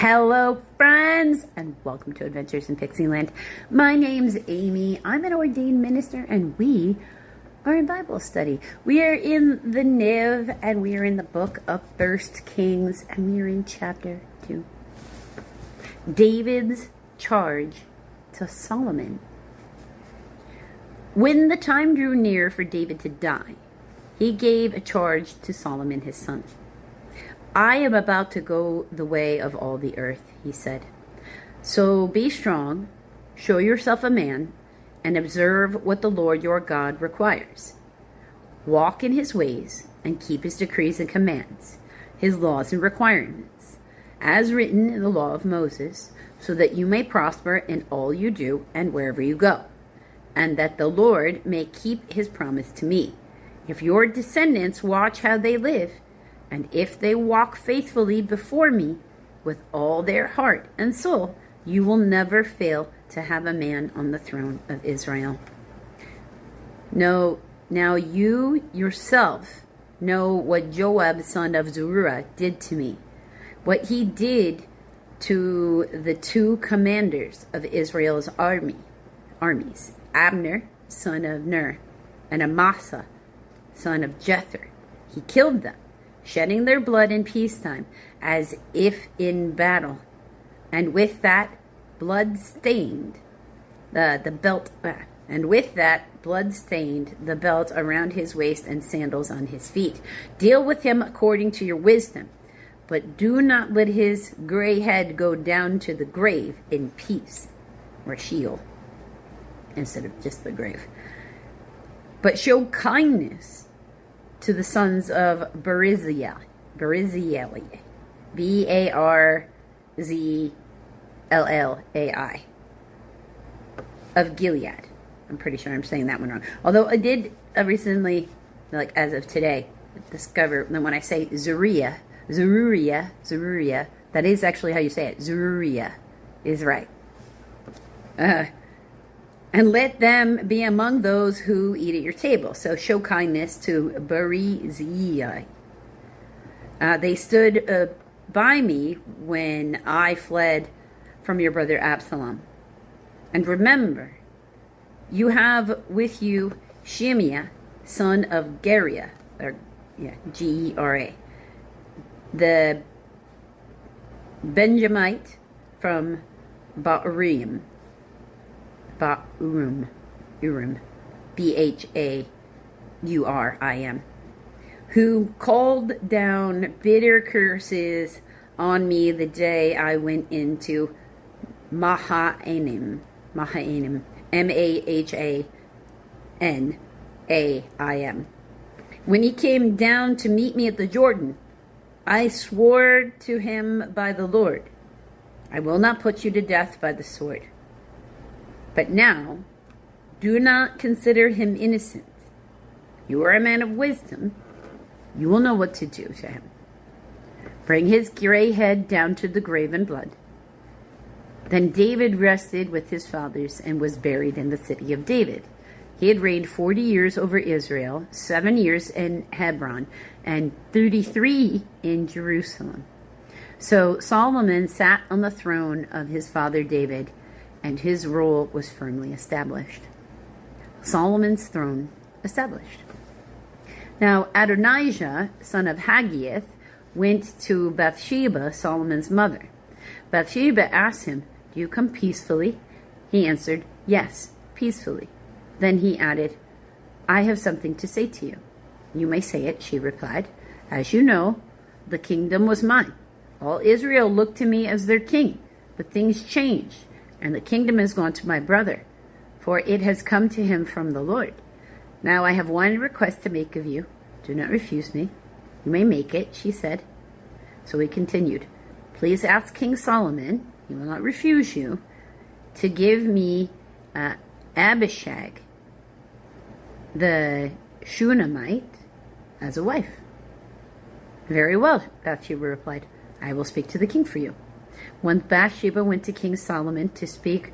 Hello friends, and welcome to Adventures in Pixieland. My name's Amy. I'm an ordained minister and we are in Bible study. We are in the Niv and we are in the book of 1 Kings and we are in chapter 2. David's charge to Solomon. When the time drew near for David to die, he gave a charge to Solomon his son. I am about to go the way of all the earth, he said. So be strong, show yourself a man, and observe what the Lord your God requires. Walk in his ways and keep his decrees and commands, his laws and requirements, as written in the law of Moses, so that you may prosper in all you do and wherever you go, and that the Lord may keep his promise to me. If your descendants watch how they live, and if they walk faithfully before me with all their heart and soul, you will never fail to have a man on the throne of Israel. No, now you yourself know what Joab, son of Zeruiah, did to me, what he did to the two commanders of Israel's armies, Abner, son of Ner, and Amasa, son of Jether. He killed them, shedding their blood in peacetime, as if in battle. And with that blood stained the belt around his waist and sandals on his feet. Deal with him according to your wisdom, but do not let his gray head go down to the grave in peace, or Sheol, instead of just the grave. But show kindness to the sons of Barzillai, Barzillai, of Gilead. I'm pretty sure I'm saying that one wrong. Although I did recently, like as of today, discover that when I say Zeruiah, that is actually how you say it. Zeruiah is right. And let them be among those who eat at your table. So show kindness to Barzillai. They stood by me when I fled from your brother Absalom. And remember, you have with you Shimea, son of Gera, Gera, the Benjamite from Baurim, Bhaurim, who called down bitter curses on me the day I went into Mahanaim, Mahanaim. When he came down to meet me at the Jordan, I swore to him by the Lord, I will not put you to death by the sword. But now, do not consider him innocent. You are a man of wisdom. You will know what to do to him. Bring his gray head down to the grave in blood. Then David rested with his fathers and was buried in the city of David. He had reigned 40 years over Israel, 7 years in Hebron, and 33 in Jerusalem. So Solomon sat on the throne of his father David, and his rule was firmly established. Solomon's throne established. Now Adonijah, son of Haggith, went to Bathsheba, Solomon's mother. Bathsheba asked him, "Do you come peacefully?" He answered, "Yes, peacefully." Then he added, "I have something to say to you." "You may say it," she replied. "As you know, the kingdom was mine. All Israel looked to me as their king, but things changed, and the kingdom has gone to my brother, for it has come to him from the Lord. Now I have one request to make of you. Do not refuse me." "You may make it," she said. So he continued, "Please ask King Solomon, he will not refuse you, to give me Abishag, the Shunammite, as a wife." "Very well," Bathsheba replied. "I will speak to the king for you." When Bathsheba went to King Solomon to speak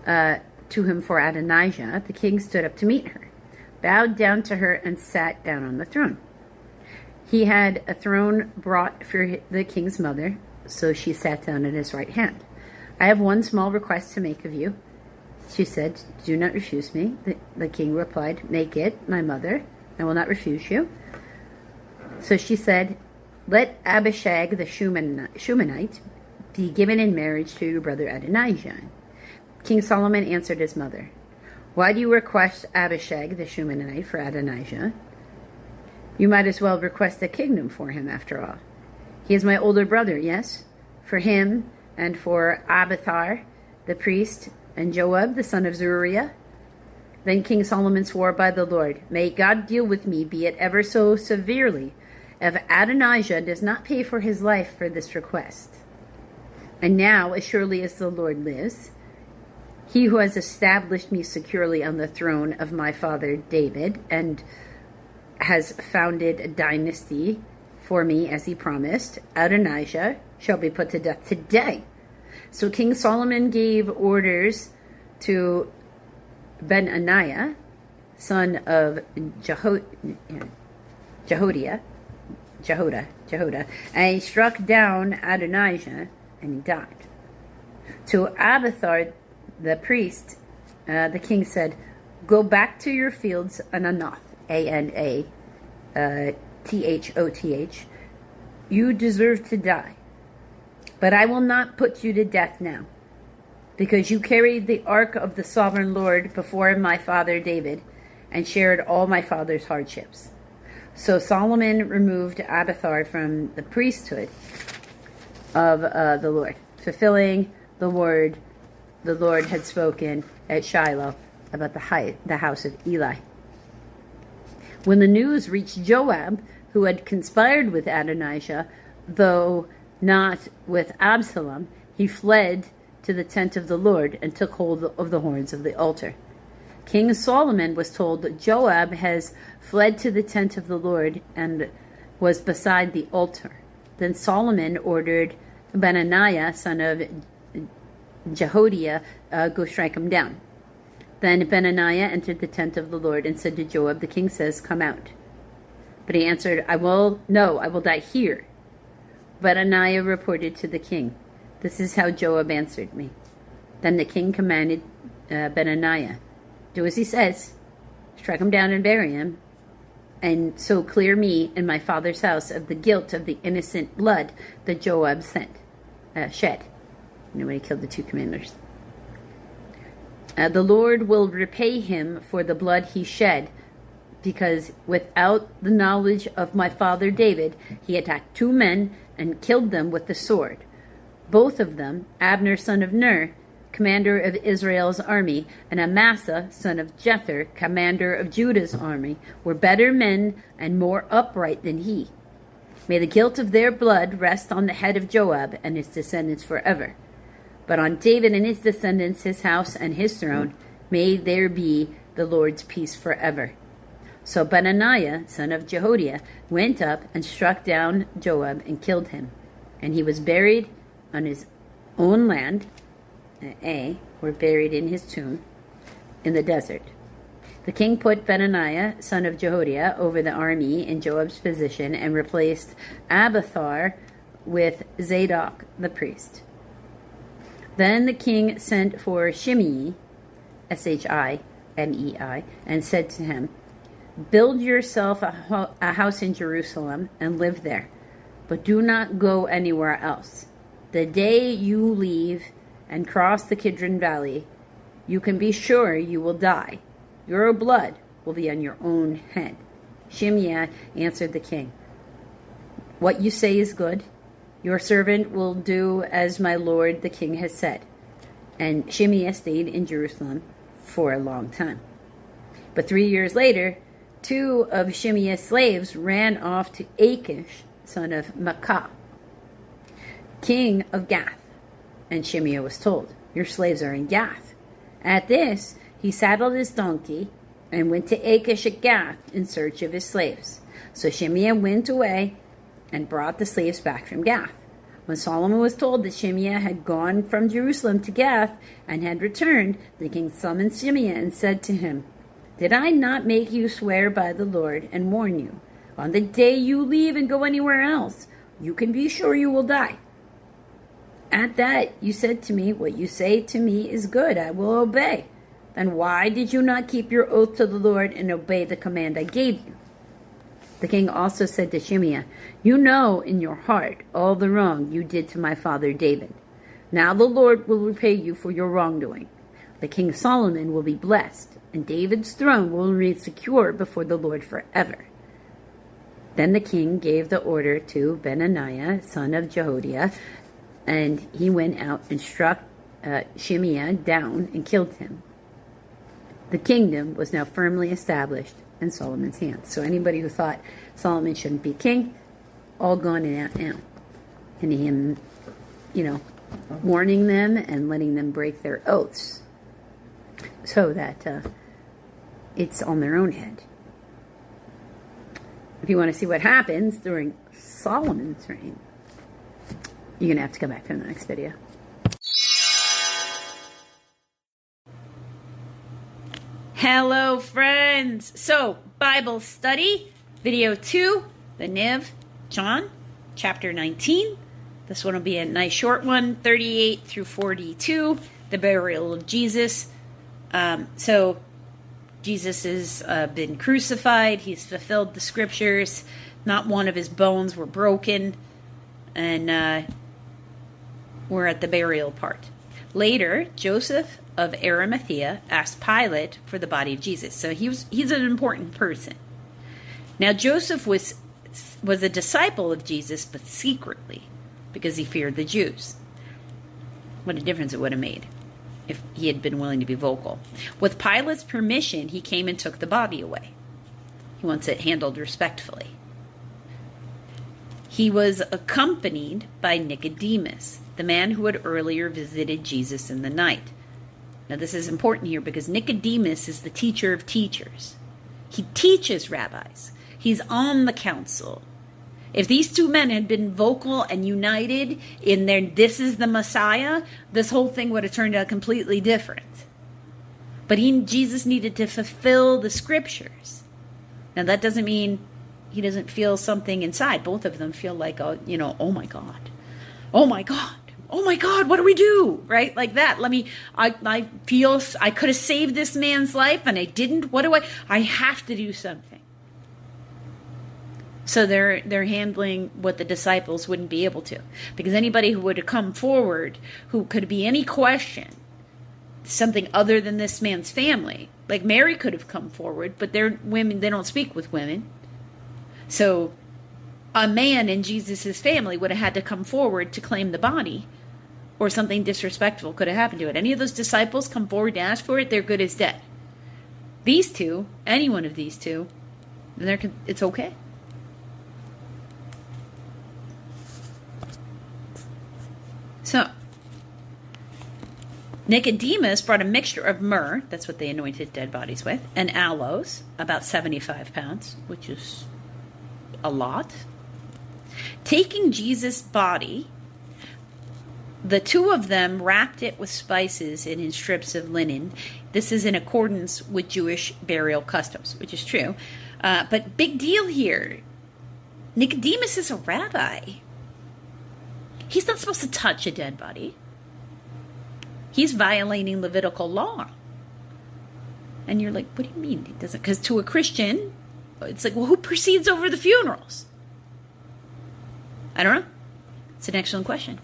to him for Adonijah, the king stood up to meet her, bowed down to her, and sat down on the throne. He had a throne brought for the king's mother, So she sat down at his right hand. I have one small request to make of you, she said. Do not refuse me. The king replied, make it, my mother. I will not refuse you. So she said, let Abishag the Shumanite be given in marriage to your brother Adonijah. King Solomon answered his mother, why do you request Abishag the Shumanite for Adonijah? You might as well request a kingdom for him, after all. He is my older brother, yes? For him and for Abiathar the priest and Joab the son of Zeruiah. Then King Solomon swore by the Lord, may God deal with me, be it ever so severely, if Adonijah does not pay for his life for this request. And now, as surely as the Lord lives, he who has established me securely on the throne of my father David and has founded a dynasty for me as he promised, Adonijah shall be put to death today. So King Solomon gave orders to Benaiah, son of Jehoiada, and he struck down Adonijah, and he died. To Abiathar the priest, the king said, go back to your fields in Anath, Anathoth. You deserve to die. But I will not put you to death now, because you carried the ark of the sovereign Lord before my father David and shared all my father's hardships. So Solomon removed Abiathar from the priesthood of the Lord, fulfilling the word the Lord had spoken at Shiloh about the house of Eli. When the news reached Joab, who had conspired with Adonijah, though not with Absalom, he fled to the tent of the Lord and took hold of the horns of the altar. King Solomon was told that Joab has fled to the tent of the Lord and was beside the altar. Then Solomon ordered Benaiah, son of Jehoiada, go strike him down. Then Benaiah entered the tent of the Lord and said to Joab, the king says, come out. But he answered, I will die here. Benaiah reported to the king, this is how Joab answered me. Then the king commanded Benaiah, do as he says, strike him down and bury him, and so clear me and my father's house of the guilt of the innocent blood that Joab shed. When he killed the two commanders. The Lord will repay him for the blood he shed, because without the knowledge of my father David, he attacked two men and killed them with the sword. Both of them, Abner son of Ner, commander of Israel's army, and Amasa son of Jether, commander of Judah's army, were better men and more upright than he. May the guilt of their blood rest on the head of Joab and his descendants forever. But on David and his descendants, his house and his throne, may there be the Lord's peace forever. So Benaiah, son of Jehoiada, went up and struck down Joab and killed him. And he was buried on his own land, were buried in his tomb in the desert. The king put Benaiah, son of Jehoiada, over the army in Joab's position and replaced Abiathar with Zadok the priest. Then the king sent for Shimei, Shimei, and said to him, build yourself a house in Jerusalem and live there, but do not go anywhere else. The day you leave and cross the Kidron Valley, you can be sure you will die. Your blood will be on your own head. Shimei answered the king, what you say is good. Your servant will do as my lord the king has said. And Shimei stayed in Jerusalem for a long time. But 3 years later, two of Shimei's slaves ran off to Achish, son of Maacah, king of Gath. And Shimei was told, your slaves are in Gath. At this, he saddled his donkey and went to Achish at Gath in search of his slaves. So Shimei went away and brought the slaves back from Gath. When Solomon was told that Shimei had gone from Jerusalem to Gath and had returned, the king summoned Shimei and said to him, did I not make you swear by the Lord and warn you? On the day you leave and go anywhere else, you can be sure you will die. At that you said to me, what you say to me is good, I will obey. Then why did you not keep your oath to the Lord and obey the command I gave you? The king also said to Shimei, you know in your heart all the wrong you did to my father David. Now the Lord will repay you for your wrongdoing. The king Solomon will be blessed, and David's throne will remain secure before the Lord forever. Then the king gave the order to Benaiah, son of Jehoiada, and he went out and struck Shimei down and killed him. The kingdom was now firmly established in Solomon's hands. So anybody who thought Solomon shouldn't be king, all gone out now. And him, warning them and letting them break their oaths so that it's on their own head. If you want to see what happens during Solomon's reign, you're going to have to come back to the next video. Hello, friends. So, Bible study, video 2, the Niv, John, chapter 19. This one will be a nice short one, 38 through 42, the burial of Jesus. So, Jesus has been crucified. He's fulfilled the scriptures. Not one of his bones were broken. And we're at the burial part. Later, Joseph of Arimathea asked Pilate for the body of Jesus. So he's an important person. Now Joseph was a disciple of Jesus, but secretly, because he feared the Jews. What a difference it would have made if he had been willing to be vocal. With Pilate's permission, he came and took the body away. He wants it handled respectfully. He was accompanied by Nicodemus, the man who had earlier visited Jesus in the night. Now this is important here because Nicodemus is the teacher of teachers. He teaches rabbis. He's on the council. If these two men had been vocal and united in their "this is the Messiah," this whole thing would have turned out completely different. But Jesus needed to fulfill the scriptures. Now that doesn't mean he doesn't feel something inside. Both of them feel like, oh my God. Oh my God. Oh my God, what do we do? Right? Like that. I feel I could have saved this man's life and I didn't. What do I have to do something. So they're handling what the disciples wouldn't be able to. Because anybody who would have come forward, who could be any question, something other than this man's family. Like Mary could have come forward, but they're women, they don't speak with women. So a man in Jesus' family would have had to come forward to claim the body, or something disrespectful could have happened to it. Any of those disciples come forward to ask for it, they're good as dead. These two, any one of these two, it's okay. So, Nicodemus brought a mixture of myrrh, that's what they anointed dead bodies with, and aloes, about 75 pounds, which is a lot. Taking Jesus' body, the two of them wrapped it with spices and in strips of linen. This is in accordance with Jewish burial customs, which is true. But big deal here. Nicodemus is a rabbi. He's not supposed to touch a dead body. He's violating Levitical law. And you're like, what do you mean he doesn't? Because to a Christian, it's like, well, who proceeds over the funerals? I don't know. It's an excellent question.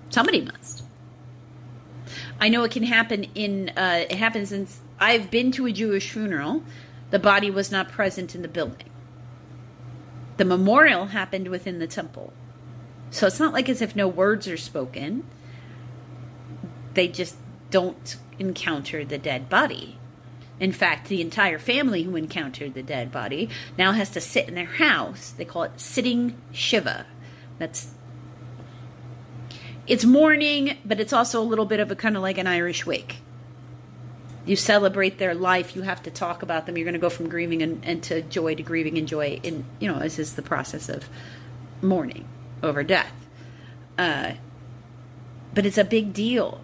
Somebody must. I know it can happen it happens in, I've been to a Jewish funeral. The body was not present in the building. The memorial happened within the temple. So it's not like as if no words are spoken. They just don't encounter the dead body. In fact, the entire family who encountered the dead body now has to sit in their house. They call it sitting Shiva. It's mourning, but it's also a little bit of a kind of like an Irish wake. You celebrate their life. You have to talk about them. You're going to go from grieving and to joy to grieving and joy. And, this is the process of mourning over death. But it's a big deal.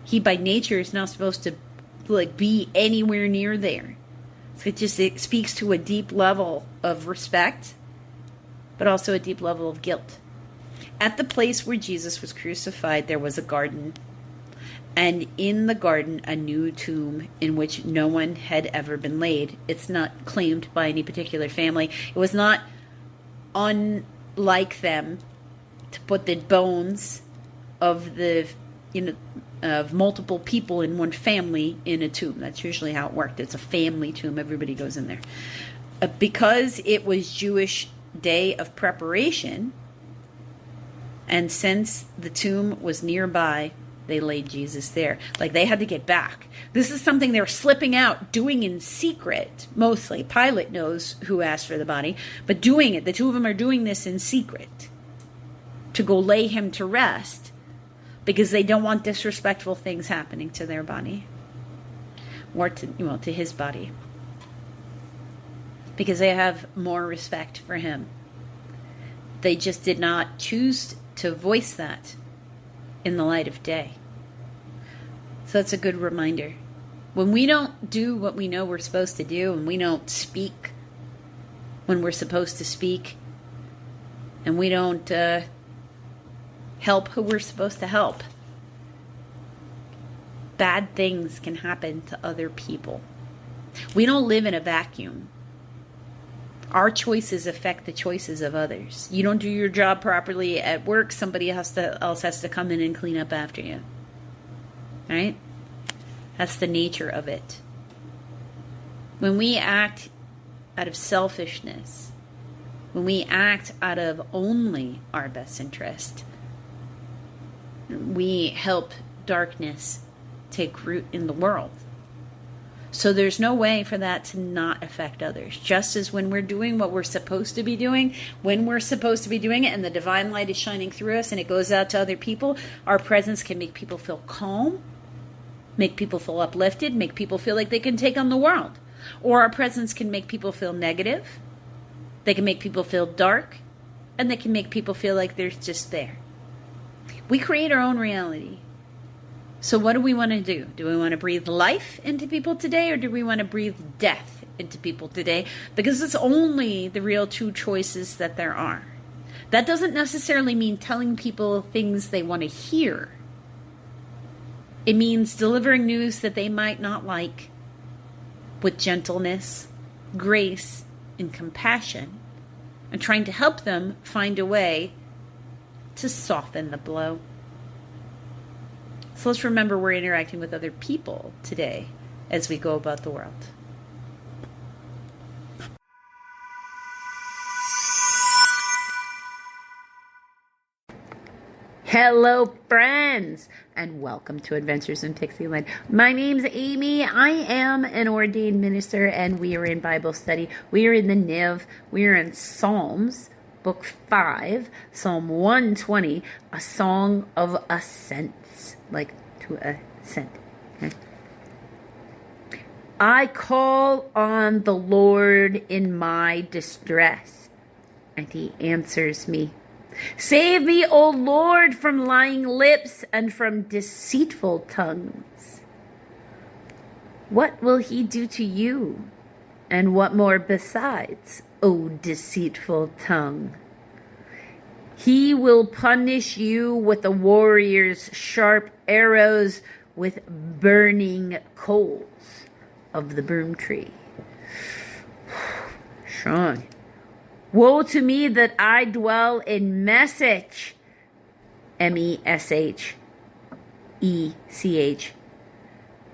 He by nature is not supposed to be anywhere near there. So it speaks to a deep level of respect, but also a deep level of guilt. At the place where Jesus was crucified, there was a garden. And in the garden, a new tomb in which no one had ever been laid. It's not claimed by any particular family. It was not unlike them to put the bones of of multiple people in one family in a tomb. That's usually how it worked. It's a family tomb. Everybody goes in there. Because it was Jewish day of preparation, and since the tomb was nearby, they laid Jesus there. Like, they had to get back. This is something they're slipping out, doing in secret, mostly. Pilate knows who asked for the body, but doing it. The two of them are doing this in secret to go lay him to rest because they don't want disrespectful things happening to their body or to his body, because they have more respect for him. They just did not choose to voice that in the light of day. So that's a good reminder. When we don't do what we know we're supposed to do, and we don't speak when we're supposed to speak, and we don't help who we're supposed to help, bad things can happen to other people. We don't live in a vacuum. Our choices affect the choices of others. You don't do your job properly at work, somebody else has to come in and clean up after you. Right? That's the nature of it. When we act out of selfishness, when we act out of only our best interest, we help darkness take root in the world. So there's no way for that to not affect others. Just as when we're doing what we're supposed to be doing, when we're supposed to be doing it, and the divine light is shining through us and it goes out to other people, our presence can make people feel calm, make people feel uplifted, make people feel like they can take on the world. Or our presence can make people feel negative, they can make people feel dark, and they can make people feel like they're just there. We create our own reality. So what do we want to do? Do we want to breathe life into people today, or do we want to breathe death into people today? Because it's only the real two choices that there are. That doesn't necessarily mean telling people things they want to hear. It means delivering news that they might not like with gentleness, grace, and compassion, and trying to help them find a way to soften the blow. So let's remember we're interacting with other people today as we go about the world. Hello, friends, and welcome to Adventures in Pixieland. My name's Amy. I am an ordained minister, and we are in Bible study. We are in the Niv. We are in Psalms, Book 5, Psalm 120, a song of ascents, like to ascent. Okay. I call on the Lord in my distress, and he answers me. Save me, O Lord, from lying lips and from deceitful tongues. What will he do to you? And what more besides, O deceitful tongue? He will punish you with a warrior's sharp arrows, with burning coals of the broom tree. Strong. Woe to me that I dwell in Meshech, Meshech,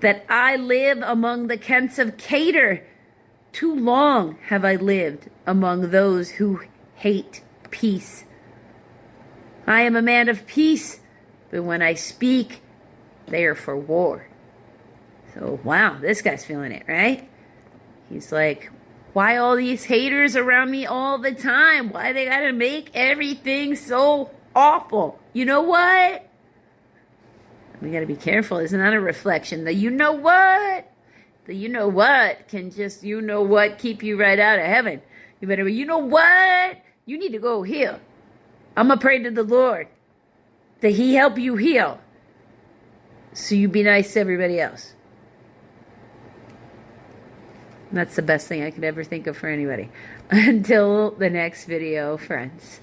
that I live among the Kents of Kedar. Too long have I lived among those who hate peace. I am a man of peace, but when I speak, they are for war. So, wow, this guy's feeling it, right? He's like, why all these haters around me all the time? Why they gotta make everything so awful? You know what? We gotta be careful. Isn't that a reflection? The you know what? The you know what can just, you know what, keep you right out of heaven. You better, you know what? You need to go heal. I'm gonna pray to the Lord that he help you heal, so you be nice to everybody else. That's the best thing I could ever think of for anybody. Until the next video, friends.